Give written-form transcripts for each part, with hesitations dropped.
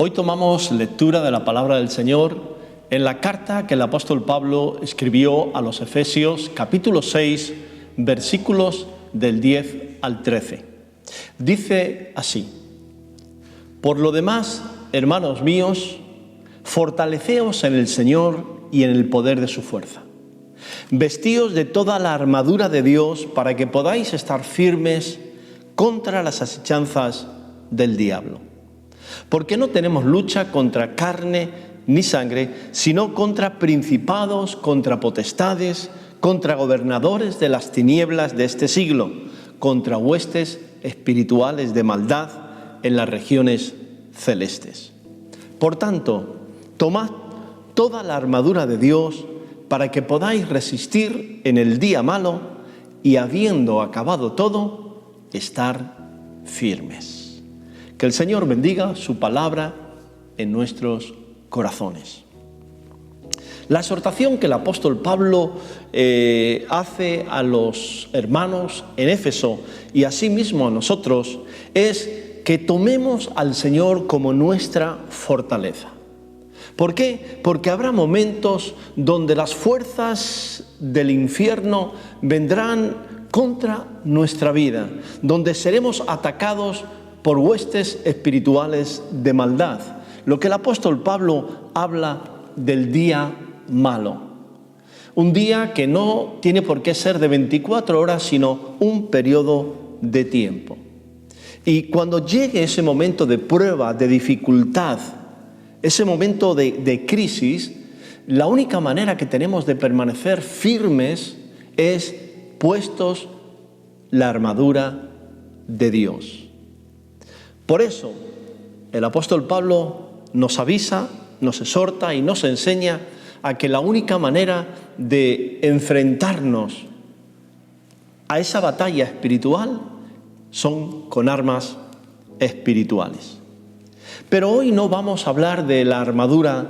Hoy tomamos lectura de la palabra del Señor en la carta que el apóstol Pablo escribió a los Efesios, capítulo 6, versículos del 10 al 13. Dice así: Por lo demás, hermanos míos, fortaleceos en el Señor y en el poder de su fuerza. Vestíos de toda la armadura de Dios para que podáis estar firmes contra las asechanzas del diablo. Porque no tenemos lucha contra carne ni sangre, sino contra principados, contra potestades, contra gobernadores de las tinieblas de este siglo, contra huestes espirituales de maldad en las regiones celestes. Por tanto, tomad toda la armadura de Dios para que podáis resistir en el día malo y, habiendo acabado todo, estar firmes. Que el Señor bendiga su palabra en nuestros corazones. La exhortación que el apóstol Pablo hace a los hermanos en Éfeso y asimismo a nosotros es que tomemos al Señor como nuestra fortaleza. ¿Por qué? Porque habrá momentos donde las fuerzas del infierno vendrán contra nuestra vida, donde seremos atacados por huestes espirituales de maldad. Lo que el apóstol Pablo habla del día malo. Un día que no tiene por qué ser de 24 horas, sino un periodo de tiempo. Y cuando llegue ese momento de prueba, de dificultad, ese momento de crisis, la única manera que tenemos de permanecer firmes es puestos la armadura de Dios. Por eso, el apóstol Pablo nos avisa, nos exhorta y nos enseña a que la única manera de enfrentarnos a esa batalla espiritual son con armas espirituales. Pero hoy no vamos a hablar de la armadura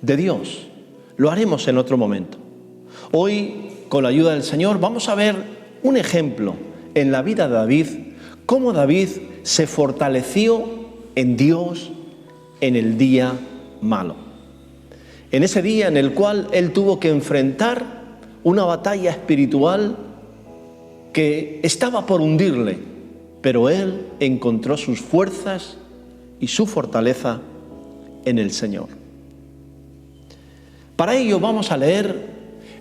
de Dios, lo haremos en otro momento. Hoy, con la ayuda del Señor, vamos a ver un ejemplo en la vida de David, cómo David se fortaleció en Dios en el día malo. En ese día en el cual él tuvo que enfrentar una batalla espiritual que estaba por hundirle, pero él encontró sus fuerzas y su fortaleza en el Señor. Para ello vamos a leer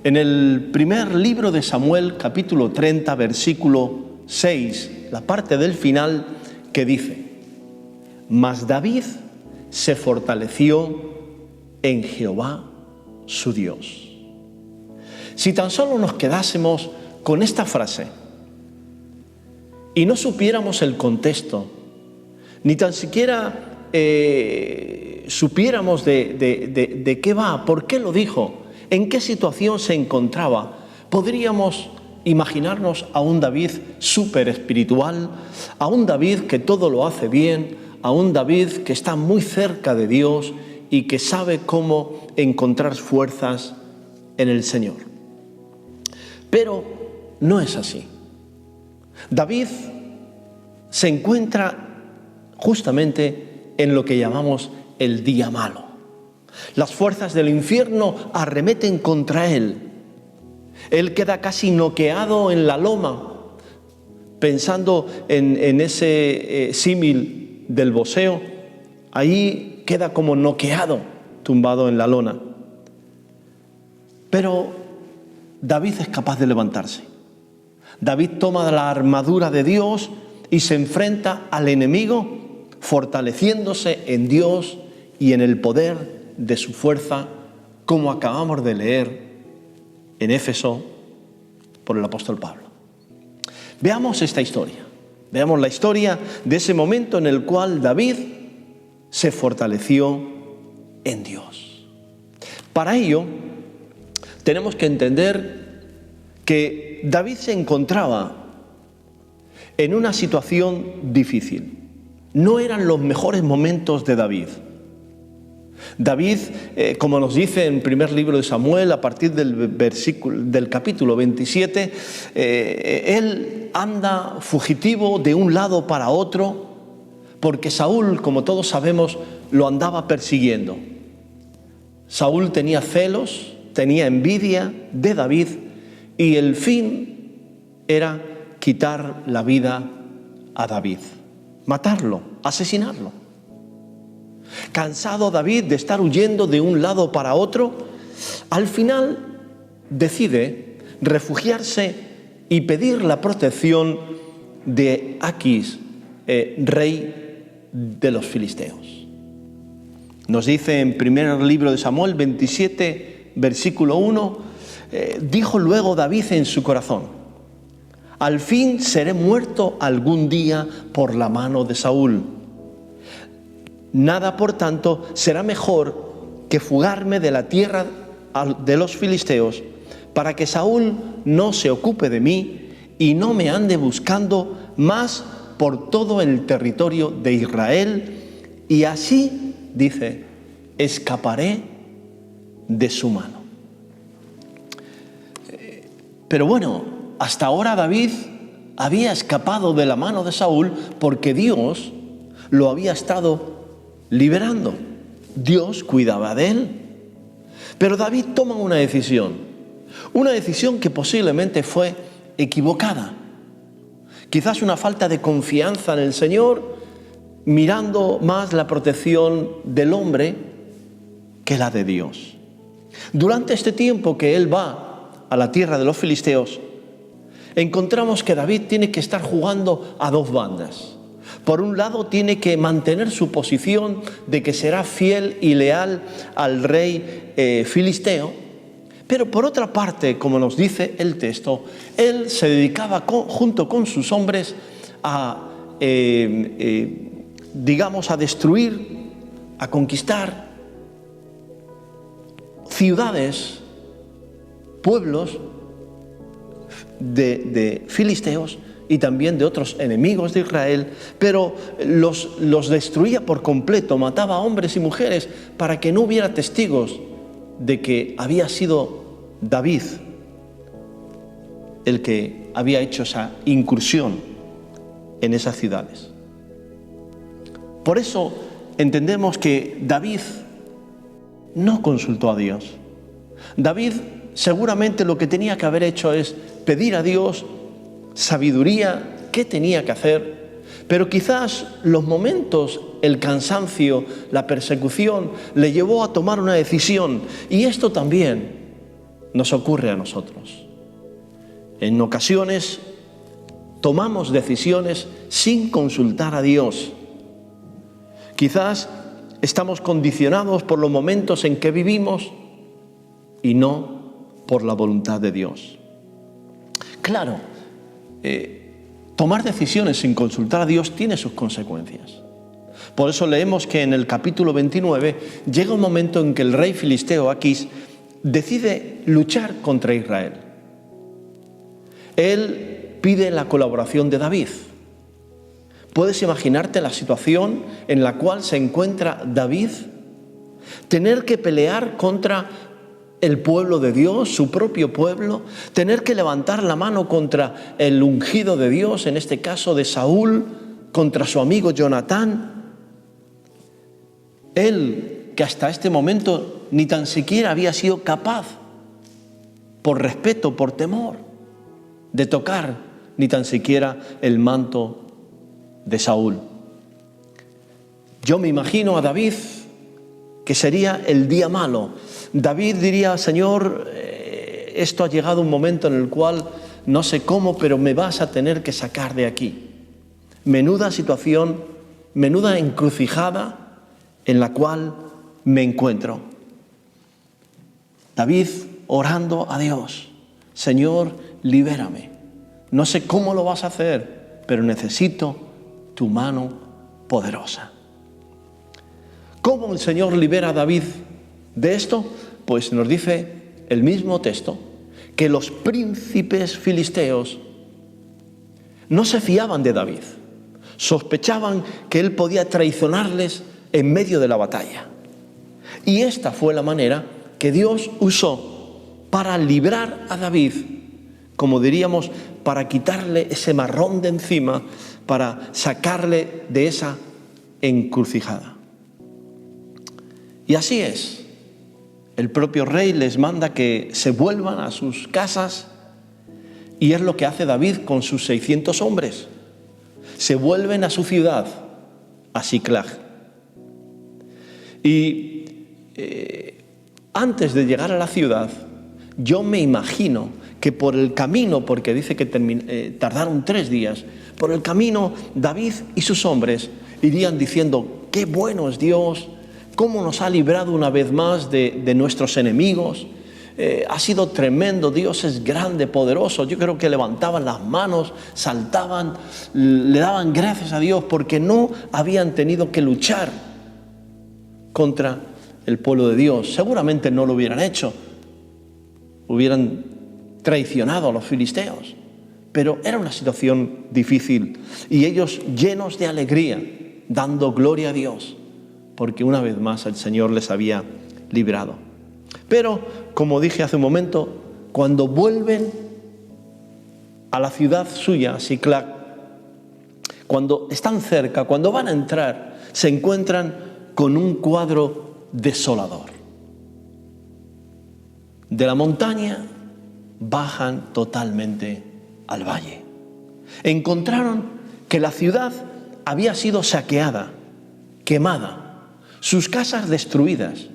en el primer libro de Samuel, capítulo 30, versículo 6, la parte del final que dice: Mas David se fortaleció en Jehová su Dios. Si tan solo nos quedásemos con esta frase y no supiéramos el contexto, ni tan siquiera supiéramos de qué va, por qué lo dijo, en qué situación se encontraba, podríamos imaginarnos a un David súper espiritual, a un David que todo lo hace bien, a un David que está muy cerca de Dios y que sabe cómo encontrar fuerzas en el Señor. Pero no es así. David se encuentra justamente en lo que llamamos el día malo. Las fuerzas del infierno arremeten contra él. Él queda casi noqueado en la loma, pensando en ese símil del boxeo. Ahí queda como noqueado, tumbado en la lona. Pero David es capaz de levantarse. David toma la armadura de Dios y se enfrenta al enemigo, fortaleciéndose en Dios y en el poder de su fuerza, como acabamos de leer en Éfeso por el apóstol Pablo. Veamos esta historia. Veamos la historia de ese momento en el cual David se fortaleció en Dios. Para ello, tenemos que entender que David se encontraba en una situación difícil. No eran los mejores momentos de David. David, como nos dice en el primer libro de Samuel, a partir del capítulo 27, él anda fugitivo de un lado para otro, porque Saúl, como todos sabemos, lo andaba persiguiendo. Saúl tenía celos, tenía envidia de David y el fin era quitar la vida a David, matarlo, asesinarlo. Cansado David de estar huyendo de un lado para otro, al final decide refugiarse y pedir la protección de Aquis, rey de los filisteos. Nos dice en primer libro de Samuel 27, versículo 1, dijo luego David en su corazón: al fin seré muerto algún día por la mano de Saúl. Nada, por tanto, será mejor que fugarme de la tierra de los filisteos, para que Saúl no se ocupe de mí y no me ande buscando más por todo el territorio de Israel, y así, dice, escaparé de su mano. Pero bueno, hasta ahora David había escapado de la mano de Saúl porque Dios lo había estado liberando. Dios cuidaba de él. Pero David toma una decisión que posiblemente fue equivocada. Quizás una falta de confianza en el Señor, mirando más la protección del hombre que la de Dios. Durante este tiempo que él va a la tierra de los filisteos, encontramos que David tiene que estar jugando a dos bandas. Por un lado, tiene que mantener su posición de que será fiel y leal al rey filisteo, pero por otra parte, como nos dice el texto, él se dedicaba junto con sus hombres a, a destruir, a conquistar ciudades, pueblos de filisteos y también de otros enemigos de Israel, pero los destruía por completo, mataba a hombres y mujeres para que no hubiera testigos de que había sido David el que había hecho esa incursión en esas ciudades. Por eso entendemos que David no consultó a Dios. David seguramente lo que tenía que haber hecho es pedir a Dios sabiduría, qué tenía que hacer, pero quizás los momentos, el cansancio, la persecución le llevó a tomar una decisión, y esto también nos ocurre a nosotros. En ocasiones tomamos decisiones sin consultar a Dios. Quizás estamos condicionados por los momentos en que vivimos y no por la voluntad de Dios. Claro, tomar decisiones sin consultar a Dios tiene sus consecuencias. Por eso leemos que en el capítulo 29 llega un momento en que el rey filisteo Aquis decide luchar contra Israel. Él pide la colaboración de David. ¿Puedes imaginarte la situación en la cual se encuentra David? Tener que pelear contra el pueblo de Dios, su propio pueblo, tener que levantar la mano contra el ungido de Dios, en este caso de Saúl, contra su amigo Jonatán. Él, que hasta este momento ni tan siquiera había sido capaz, por respeto, por temor, de tocar ni tan siquiera el manto de Saúl. Yo me imagino a David que sería el día malo. David diría: Señor, esto ha llegado un momento en el cual no sé cómo, pero me vas a tener que sacar de aquí. Menuda situación, menuda encrucijada en la cual me encuentro. David orando a Dios: Señor, libérame. No sé cómo lo vas a hacer, pero necesito tu mano poderosa. ¿Cómo el Señor libera a David de esto? Pues nos dice el mismo texto que los príncipes filisteos no se fiaban de David. Sospechaban que él podía traicionarles en medio de la batalla. Y esta fue la manera que Dios usó para librar a David, como diríamos, para quitarle ese marrón de encima, para sacarle de esa encrucijada. Y así es. El propio rey les manda que se vuelvan a sus casas y es lo que hace David con sus 600 hombres. Se vuelven a su ciudad, a Siclag. Y antes de llegar a la ciudad, yo me imagino que por el camino, porque dice que tardaron 3 días, por el camino David y sus hombres irían diciendo: qué bueno es Dios, cómo nos ha librado una vez más de nuestros enemigos, ha sido tremendo, Dios es grande, poderoso. Yo creo que levantaban las manos, saltaban, le daban gracias a Dios porque no habían tenido que luchar contra el pueblo de Dios. Seguramente no lo hubieran hecho, hubieran traicionado a los filisteos, pero era una situación difícil y ellos llenos de alegría, dando gloria a Dios, porque una vez más el Señor les había librado. Pero, como dije hace un momento, cuando vuelven a la ciudad suya, a Siclag, cuando están cerca, cuando van a entrar, se encuentran con un cuadro desolador. De la montaña bajan totalmente al valle. Encontraron que la ciudad había sido saqueada, quemada, sus casas destruidas,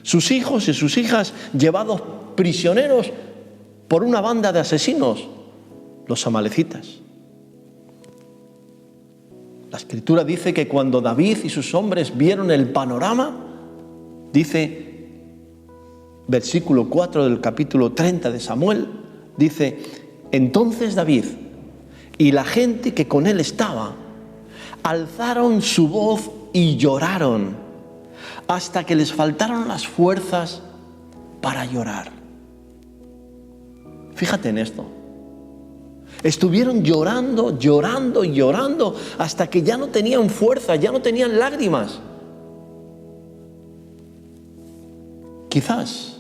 sus hijos y sus hijas llevados prisioneros por una banda de asesinos, los amalecitas. La Escritura dice que cuando David y sus hombres vieron el panorama, dice, versículo 4 del capítulo 30 de Samuel, dice: entonces David y la gente que con él estaba alzaron su voz y lloraron hasta que les faltaron las fuerzas para llorar. Fíjate en esto. Estuvieron llorando, llorando y llorando hasta que ya no tenían fuerza, ya no tenían lágrimas. Quizás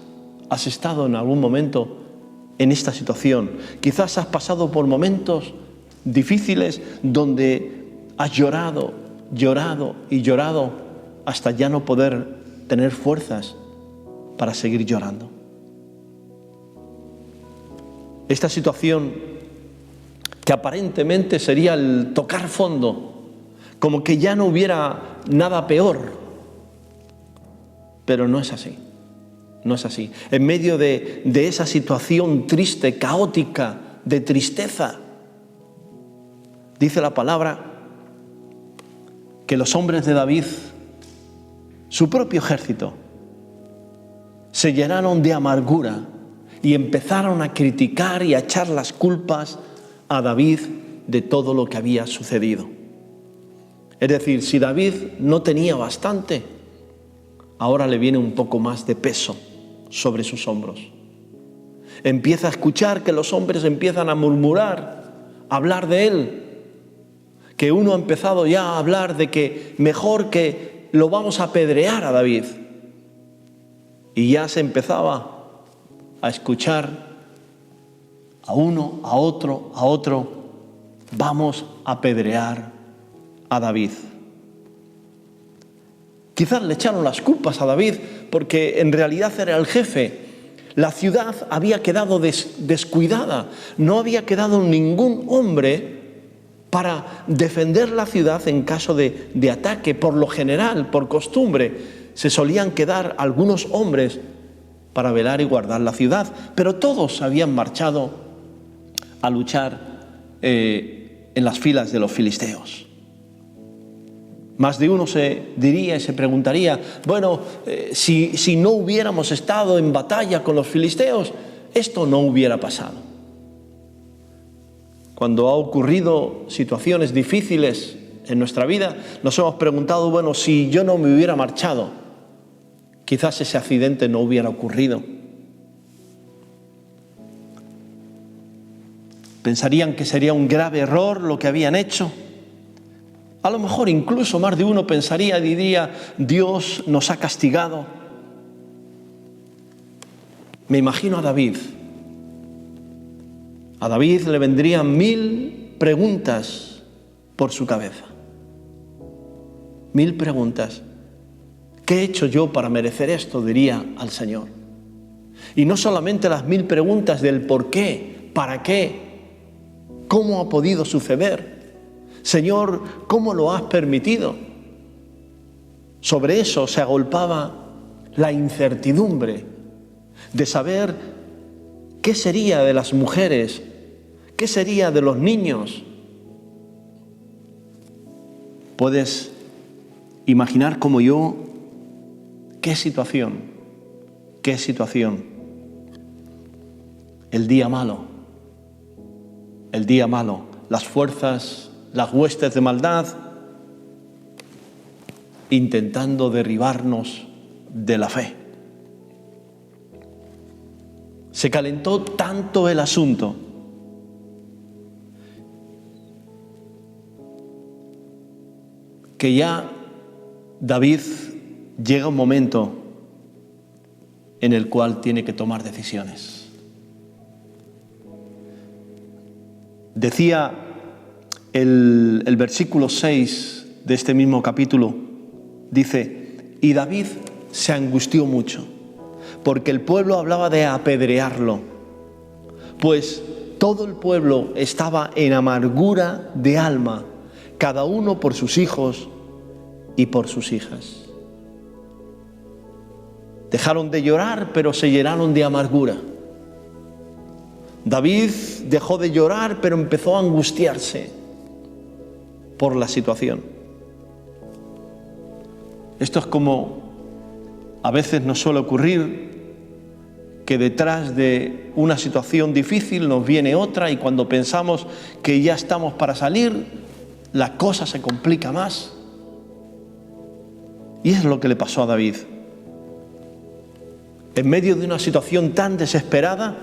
has estado en algún momento en esta situación. Quizás has pasado por momentos difíciles donde has llorado, llorado y llorado hasta ya no poder tener fuerzas para seguir llorando. Esta situación, que aparentemente sería el tocar fondo, como que ya no hubiera nada peor, pero no es así. No es así. En medio de esa situación triste, caótica, de tristeza, dice la palabra que los hombres de David, su propio ejército, se llenaron de amargura y empezaron a criticar y a echar las culpas a David de todo lo que había sucedido. Es decir, si David no tenía bastante, ahora le viene un poco más de peso sobre sus hombros. Empieza a escuchar que los hombres empiezan a murmurar, a hablar de él, que uno ha empezado ya a hablar de que mejor que lo vamos a apedrear a David. Y ya se empezaba a escuchar a uno, a otro, vamos a apedrear a David. Quizás le echaron las culpas a David porque en realidad era el jefe. La ciudad había quedado descuidada. No había quedado ningún hombre para defender la ciudad en caso de ataque. Por lo general, por costumbre, se solían quedar algunos hombres para velar y guardar la ciudad. Pero todos habían marchado a luchar en las filas de los filisteos. Más de uno se diría y se preguntaría, bueno, si no hubiéramos estado en batalla con los filisteos, esto no hubiera pasado. Cuando ha ocurrido situaciones difíciles en nuestra vida, nos hemos preguntado, bueno, si yo no me hubiera marchado, quizás ese accidente no hubiera ocurrido. Pensarían que sería un grave error lo que habían hecho. A lo mejor incluso más de uno pensaría y diría, Dios nos ha castigado. Me imagino a David. A David le vendrían 1000 preguntas por su cabeza. 1000 preguntas. ¿qué he hecho yo para merecer esto?, diría al Señor. Y no solamente las 1000 preguntas del por qué, para qué, cómo ha podido suceder. Señor, ¿cómo lo has permitido? Sobre eso se agolpaba la incertidumbre de saber qué sería de las mujeres, qué sería de los niños. Puedes imaginar como yo qué situación. El día malo, las fuerzas, las huestes de maldad intentando derribarnos de la fe. Se calentó tanto el asunto que ya David llega un momento en el cual tiene que tomar decisiones. Decía el versículo 6 de este mismo capítulo, dice: y David se angustió mucho, porque el pueblo hablaba de apedrearlo, pues todo el pueblo estaba en amargura de alma, cada uno por sus hijos y por sus hijas. Dejaron de llorar, pero se llenaron de amargura. David dejó de llorar, pero empezó a angustiarse por la situación. Esto es como a veces nos suele ocurrir, que detrás de una situación difícil nos viene otra, y cuando pensamos que ya estamos para salir, la cosa se complica más. Y es lo que le pasó a David. En medio de una situación tan desesperada,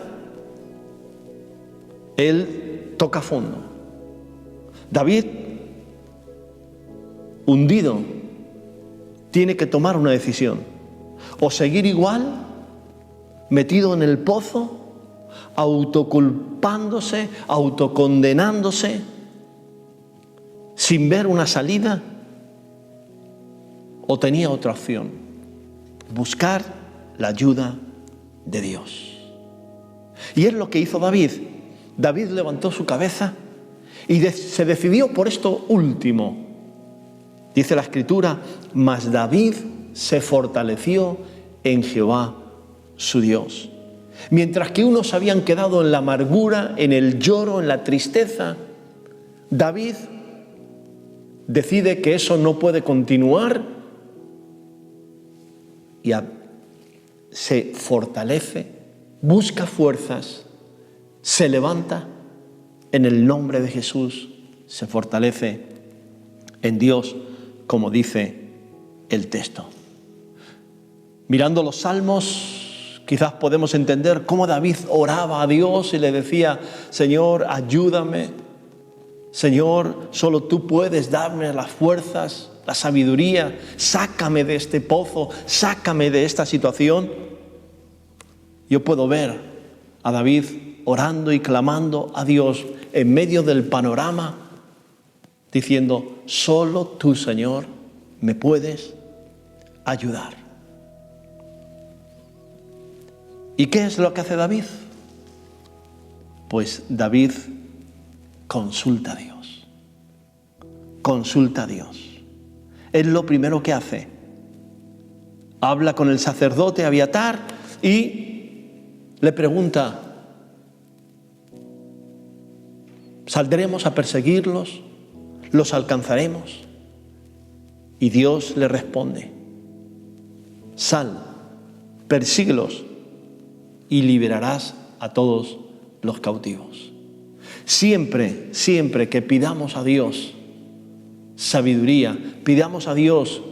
él toca fondo. David, hundido, tiene que tomar una decisión: o seguir igual, metido en el pozo, autoculpándose, autocondenándose, sin ver una salida, o tenía otra opción: buscar la ayuda de Dios. Y es lo que hizo David. David levantó su cabeza y se decidió por esto último. Dice la Escritura: mas David se fortaleció en Jehová su Dios. Mientras que unos habían quedado en la amargura, en el lloro, en la tristeza, David decide que eso no puede continuar y se fortalece, busca fuerzas, se levanta en el nombre de Jesús, se fortalece en Dios, como dice el texto. Mirando los salmos, quizás podemos entender cómo David oraba a Dios y le decía: Señor, ayúdame. Señor, solo tú puedes darme las fuerzas, la sabiduría. Sácame de este pozo, sácame de esta situación. Yo puedo ver a David orando y clamando a Dios en medio del panorama, diciendo: solo tú, Señor, me puedes ayudar. ¿Y qué es lo que hace David? Pues David consulta a Dios. Consulta a Dios. Es lo primero que hace. Habla con el sacerdote Abiatar y le pregunta: ¿saldremos a perseguirlos? ¿Los alcanzaremos? Y Dios le responde: sal, persíguelos y liberarás a todos los cautivos. Siempre, siempre que pidamos a Dios sabiduría, pidamos a Dios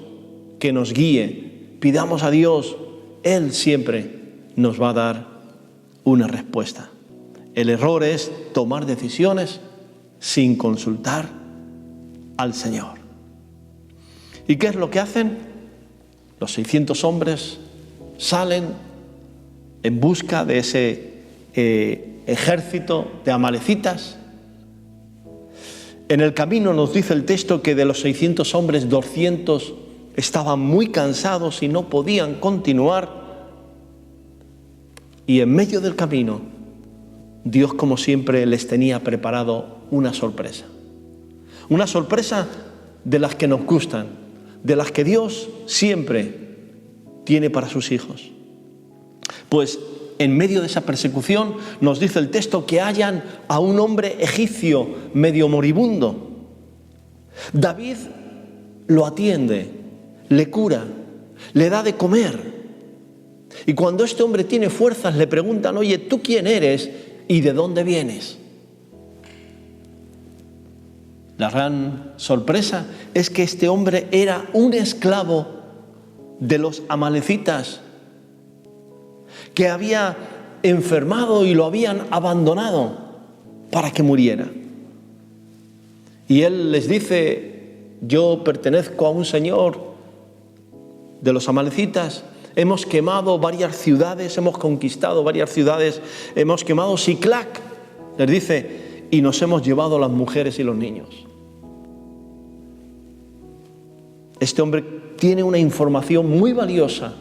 que nos guíe, pidamos a Dios, Él siempre nos va a dar una respuesta. El error es tomar decisiones sin consultar al Señor. ¿Y qué es lo que hacen? Los 600 hombres salen en busca de ese ejército de amalecitas. En el camino nos dice el texto que de los 600 hombres, 200 estaban muy cansados y no podían continuar. Y en medio del camino, Dios, como siempre, les tenía preparado una sorpresa. Una sorpresa de las que nos gustan, de las que Dios siempre tiene para sus hijos. Pues en medio de esa persecución nos dice el texto que hallan a un hombre egipcio medio moribundo. David lo atiende, le cura, le da de comer. Y cuando este hombre tiene fuerzas le preguntan: oye, ¿tú quién eres y de dónde vienes? La gran sorpresa es que este hombre era un esclavo de los amalecitas, que había enfermado y lo habían abandonado para que muriera. Y él les dice: yo pertenezco a un señor de los amalecitas, hemos quemado varias ciudades, hemos conquistado varias ciudades, hemos quemado Siclac, les dice, y nos hemos llevado las mujeres y los niños. Este hombre tiene una información muy valiosa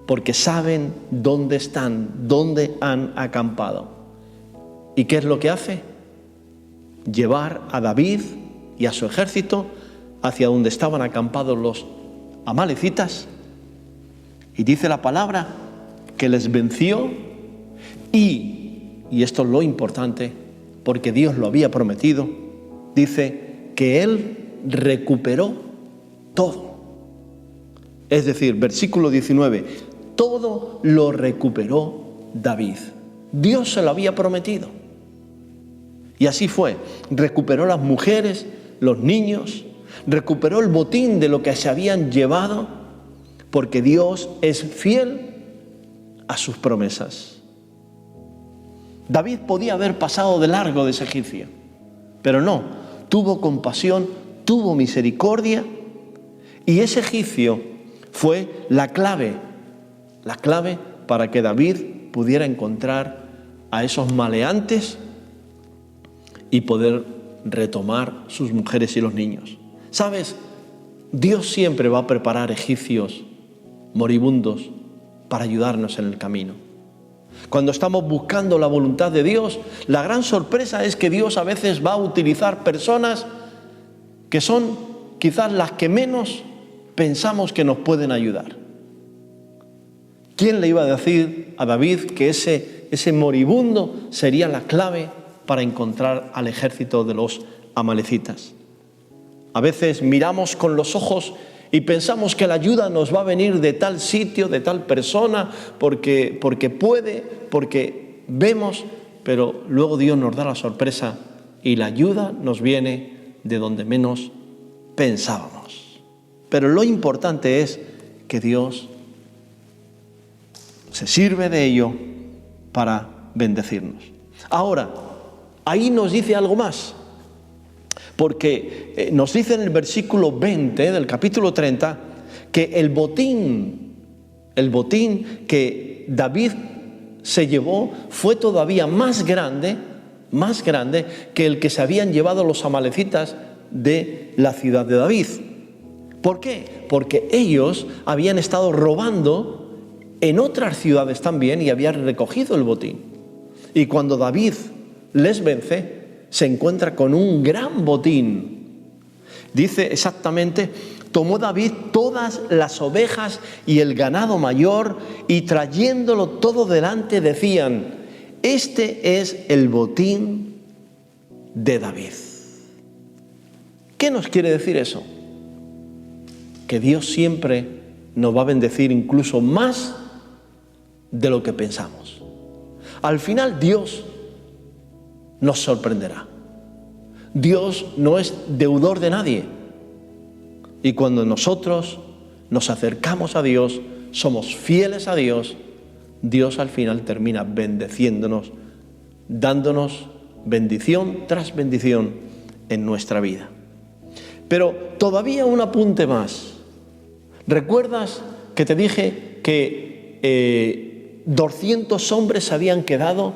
porque saben dónde están, dónde han acampado. ¿Y qué es lo que hace? Llevar a David y a su ejército hacia donde estaban acampados los amalecitas. Y dice la palabra que les venció y esto es lo importante, porque Dios lo había prometido, dice que él recuperó todo. Es decir, versículo 19, todo lo recuperó David. Dios se lo había prometido. Y así fue, recuperó las mujeres, los niños, recuperó el botín de lo que se habían llevado, porque Dios es fiel a sus promesas. David podía haber pasado de largo de ese egipcio, pero no, tuvo compasión, tuvo misericordia, y ese egipcio fue la clave para que David pudiera encontrar a esos maleantes y poder retomar sus mujeres y los niños. ¿Sabes? Dios siempre va a preparar egipcios moribundos para ayudarnos en el camino. Cuando estamos buscando la voluntad de Dios, la gran sorpresa es que Dios a veces va a utilizar personas que son quizás las que menos pensamos que nos pueden ayudar. ¿Quién le iba a decir a David que ese moribundo sería la clave para encontrar al ejército de los amalecitas? A veces miramos con los ojos y pensamos que la ayuda nos va a venir de tal sitio, de tal persona, porque puede, porque vemos, pero luego Dios nos da la sorpresa y la ayuda nos viene de donde menos pensábamos. Pero lo importante es que Dios se sirve de ello para bendecirnos. Ahora, ahí nos dice algo más, porque nos dice en el versículo 20 del capítulo 30 que el botín que David se llevó fue todavía más grande que el que se habían llevado los amalecitas de la ciudad de David. ¿Por qué? Porque ellos habían estado robando en otras ciudades también y habían recogido el botín. Y cuando David les vence, se encuentra con un gran botín. Dice exactamente: tomó David todas las ovejas y el ganado mayor, y trayéndolo todo delante decían: este es el botín de David. ¿Qué nos quiere decir eso? Que Dios siempre nos va a bendecir incluso más de lo que pensamos. Al final Dios nos sorprenderá. Dios no es deudor de nadie. Y cuando nosotros nos acercamos a Dios, somos fieles a Dios, Dios al final termina bendeciéndonos, dándonos bendición tras bendición en nuestra vida. Pero todavía un apunte más. ¿Recuerdas que te dije que 200 hombres se habían quedado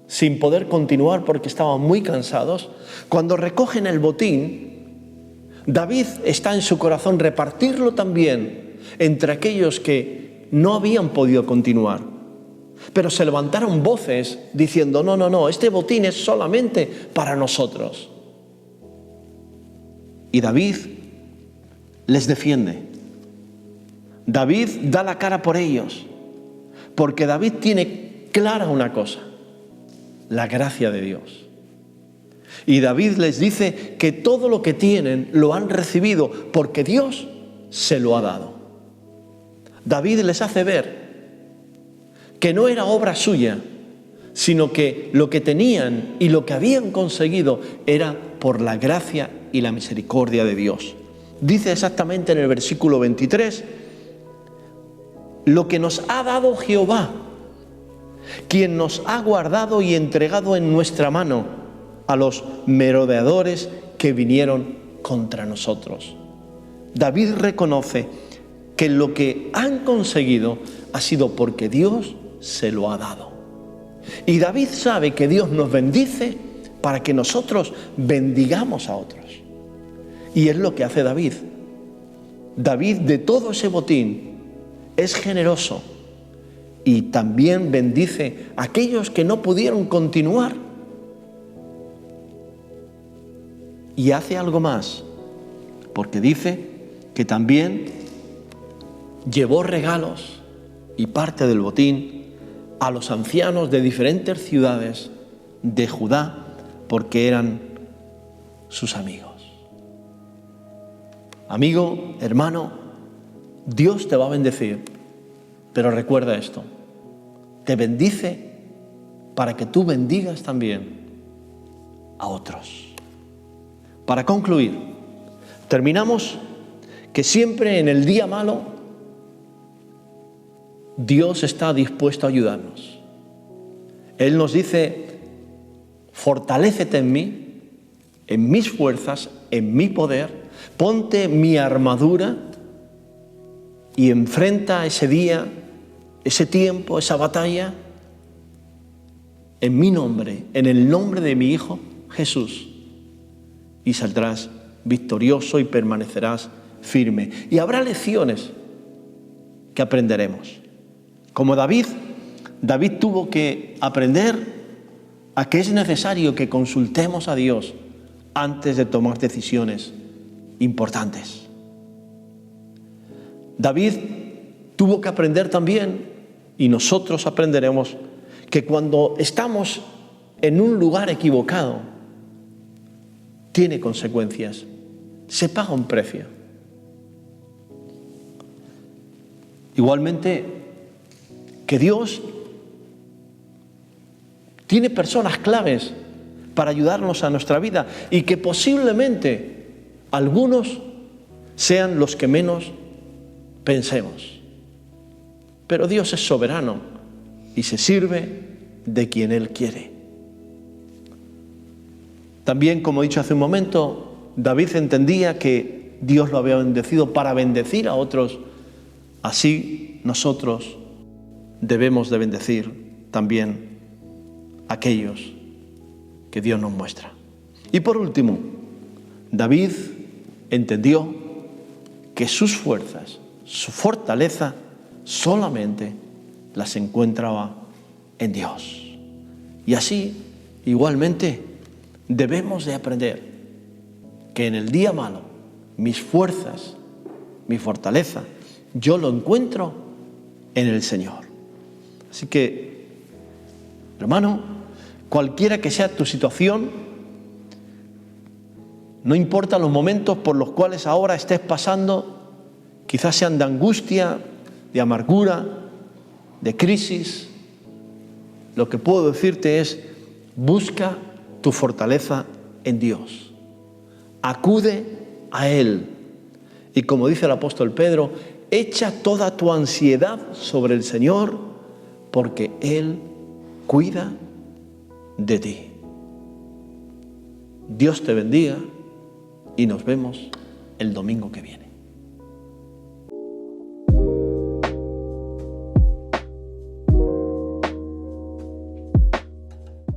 sin poder continuar porque estaban muy cansados? Cuando recogen el botín, David está en su corazón repartirlo también entre aquellos que no habían podido continuar. Pero se levantaron voces diciendo, no, este botín es solamente para nosotros. Y David les defiende. David da la cara por ellos, porque David tiene clara una cosa, la gracia de Dios. Y David les dice que todo lo que tienen lo han recibido porque Dios se lo ha dado. David les hace ver que no era obra suya, sino que lo que tenían y lo que habían conseguido era por la gracia y la misericordia de Dios. Dice exactamente en el versículo 23, lo que nos ha dado Jehová, quien nos ha guardado y entregado en nuestra mano a los merodeadores que vinieron contra nosotros. David reconoce que lo que han conseguido ha sido porque Dios se lo ha dado. Y David sabe que Dios nos bendice para que nosotros bendigamos a otros. Y es lo que hace David. David, de todo ese botín, es generoso y también bendice a aquellos que no pudieron continuar. Y hace algo más, porque dice que también llevó regalos y parte del botín a los ancianos de diferentes ciudades de Judá, porque eran sus amigos. Amigo, hermano, Dios te va a bendecir, pero recuerda esto, te bendice para que tú bendigas también a otros. Para concluir, terminamos que siempre en el día malo Dios está dispuesto a ayudarnos. Él nos dice, fortalécete en mí, en mis fuerzas, en mi poder, ponte mi armadura y enfrenta ese día, ese tiempo, esa batalla, en mi nombre, en el nombre de mi Hijo Jesús, y saldrás victorioso y permanecerás firme. Y habrá lecciones que aprenderemos. Como David tuvo que aprender a que es necesario que consultemos a Dios antes de tomar decisiones importantes. David tuvo que aprender también, y nosotros aprenderemos, que cuando estamos en un lugar equivocado, tiene consecuencias, se paga un precio. Igualmente, que Dios tiene personas claves para ayudarnos a nuestra vida y que posiblemente algunos sean los que menos pensemos. Pero Dios es soberano y se sirve de quien Él quiere. También, como he dicho hace un momento, David entendía que Dios lo había bendecido para bendecir a otros. Así nosotros debemos de bendecir también a aquellos que Dios nos muestra. Y por último, David entendió que sus fuerzas, su fortaleza, solamente las encontraba en Dios. Y así, igualmente, debemos de aprender que en el día malo, mis fuerzas, mi fortaleza, yo lo encuentro en el Señor. Así que, hermano, cualquiera que sea tu situación, no importa los momentos por los cuales ahora estés pasando, quizás sean de angustia, de amargura, de crisis, lo que puedo decirte es, busca tu fortaleza en Dios. Acude a Él. Y como dice el apóstol Pedro, echa toda tu ansiedad sobre el Señor, porque Él cuida de ti. Dios te bendiga y nos vemos el domingo que viene.